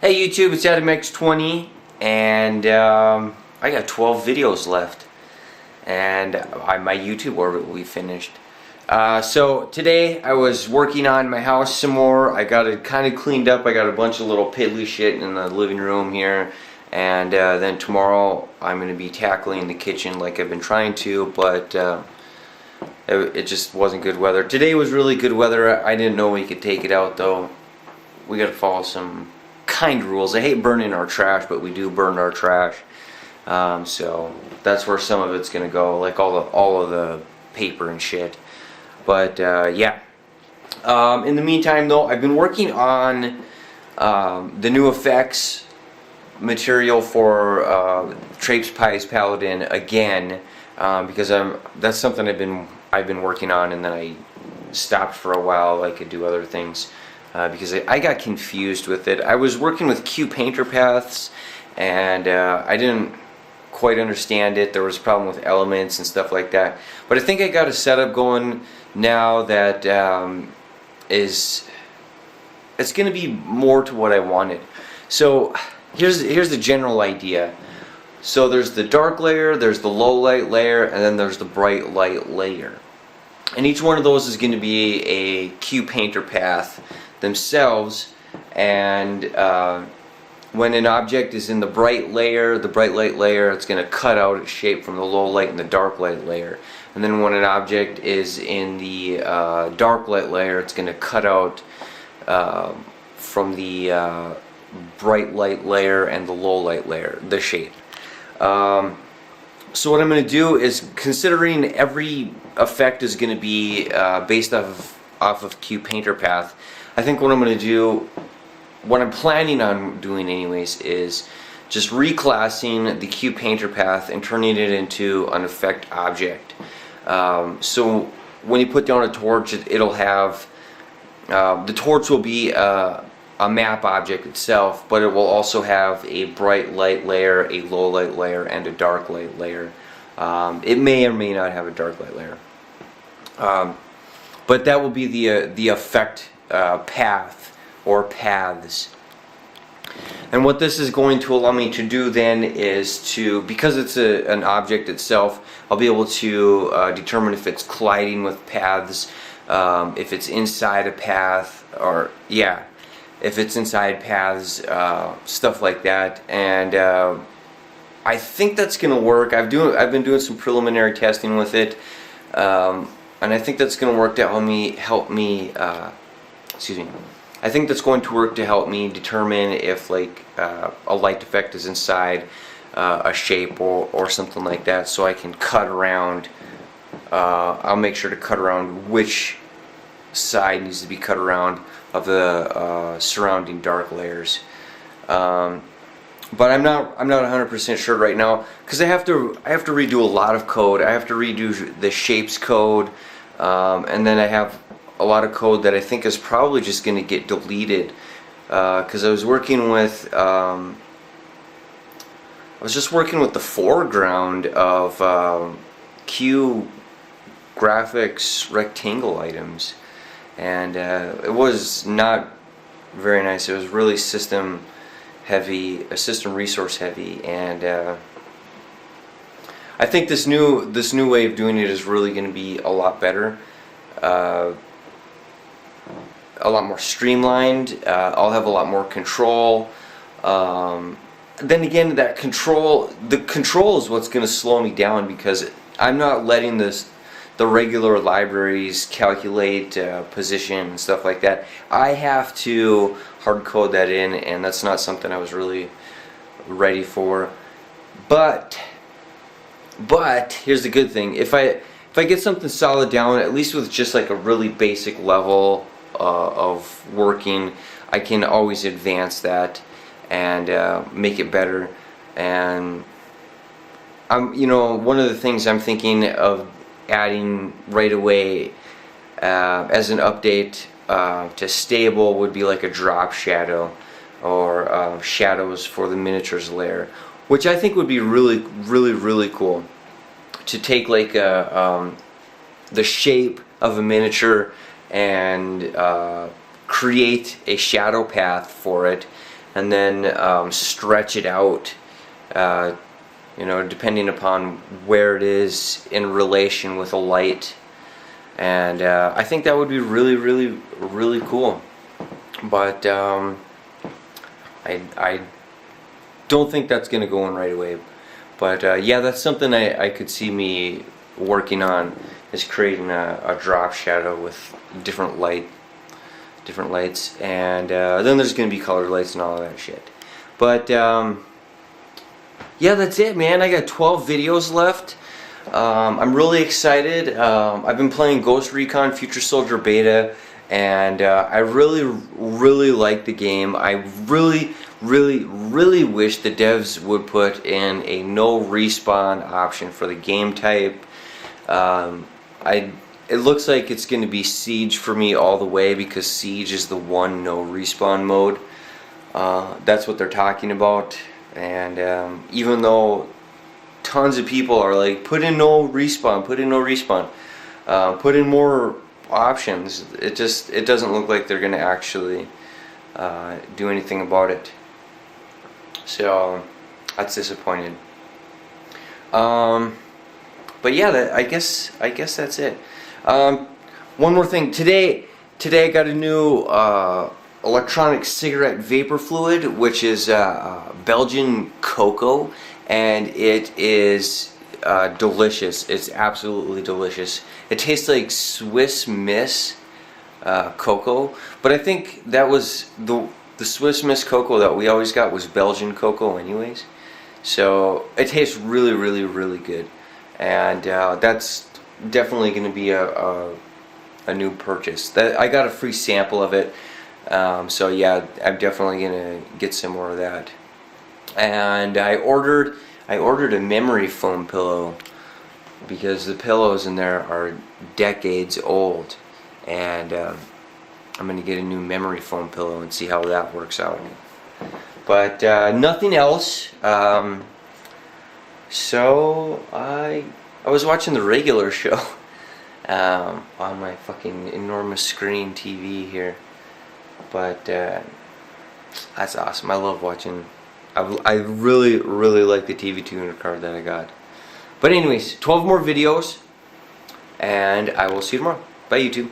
Hey YouTube, it's AdamX20 and I got 12 videos left and my YouTube orbit will be finished. So today I was working on my house some more. I got it kind of cleaned up. I got a bunch of little piddly shit in the living room here, and then tomorrow I'm going to be tackling the kitchen like I've been trying to, but it just wasn't good weather. Today was really good weather. I didn't know we could take it out though. We got to follow some kind rules. I hate burning our trash, but we do burn our trash. So that's where some of it's gonna go, like all of the paper and shit. But yeah. In the meantime, though, I've been working on the new effects material for Traipse Pies Paladin again, because that's something I've been working on, and then I stopped for a while. I could do other things. Because I got confused with it. I was working with Q painter paths, and I didn't quite understand it. There was a problem with elements and stuff like that. But I think I got a setup going now that it's going to be more to what I wanted. So here's the general idea. So there's the dark layer, there's the low light layer, and then there's the bright light layer. And each one of those is going to be a Q painter path themselves, and when an object is in the bright light layer, it's going to cut out its shape from the low light and the dark light layer. And then when an object is in the dark light layer, it's going to cut out from the bright light layer and the low light layer, the shape. So what I'm going to do is, considering every effect is going to be based off of Q painter path, I think what I'm going to do, what I'm planning on doing anyways, is just reclassing the Q painter path and turning it into an effect object. So when you put down a torch, it'll have, the torch will be a map object itself, but it will also have a bright light layer, a low light layer, and a dark light layer. It may or may not have a dark light layer. But that will be the effect path or paths. And what this is going to allow me to do then is to, because it's an object itself, I'll be able to determine if it's colliding with paths, if it's inside a path, or yeah, if it's inside paths, stuff like that. And I think that's gonna work. I've been doing some preliminary testing with it, and I think that's gonna work to help me. Excuse me. I think that's going to work to help me determine if like a light effect is inside a shape or something like that, so I can cut around. I'll make sure to cut around which side needs to be cut around of the surrounding dark layers. But I'm not 100% sure right now, because I have to redo a lot of code. I have to redo the shapes code, and then I have a lot of code that I think is probably just going to get deleted, because I was working with just working with the foreground of Q graphics rectangle items, and it was not very nice. It was really system resource heavy, and I think this new way of doing it is really going to be a lot better. A lot more streamlined. I'll have a lot more control. Then again, the control is what's going to slow me down, because I'm not letting the regular libraries calculate position and stuff like that. I have to hard code that in, and that's not something I was really ready for. But here's the good thing: if I get something solid down, at least with just like a really basic level of working, I can always advance that and make it better. And one of the things I'm thinking of adding right away as an update to stable would be like a drop shadow, or shadows for the miniatures layer, which I think would be really cool. To take like the shape of a miniature and create a shadow path for it, and then stretch it out, you know, depending upon where it is in relation with a light. And I think that would be really, really, really cool. But I don't think that's going to go in right away. But yeah, that's something I could see me working on, is creating a drop shadow with different lights, and then there's going to be colored lights and all of that shit. But yeah, that's it, man. I got 12 videos left. I'm really excited. I've been playing Ghost Recon Future Soldier Beta, and I really like the game. I really wish the devs would put in a no respawn option for the game type. It looks like it's going to be Siege for me all the way, because Siege is the one no respawn mode. That's what they're talking about, and even though tons of people are like, put in no respawn, put in no respawn, put in more options, it doesn't look like they're going to actually do anything about it. So that's disappointing. But yeah, I guess that's it. One more thing. Today I got a new electronic cigarette vapor fluid, which is Belgian cocoa, and it is delicious. It's absolutely delicious. It tastes like Swiss Miss cocoa, but I think that was the Swiss Miss cocoa that we always got was Belgian cocoa anyways. So it tastes really good, and that's definitely going to be a new purchase. That I got a free sample of it, so yeah, I'm definitely going to get some more of that. And I ordered a memory foam pillow, because the pillows in there are decades old, and I'm going to get a new memory foam pillow and see how that works out. But nothing else. So I was watching the regular show on my fucking enormous screen TV here. But that's awesome. I love watching. I really like the TV tuner card that I got. But anyways, 12 more videos, and I will see you tomorrow. Bye, YouTube.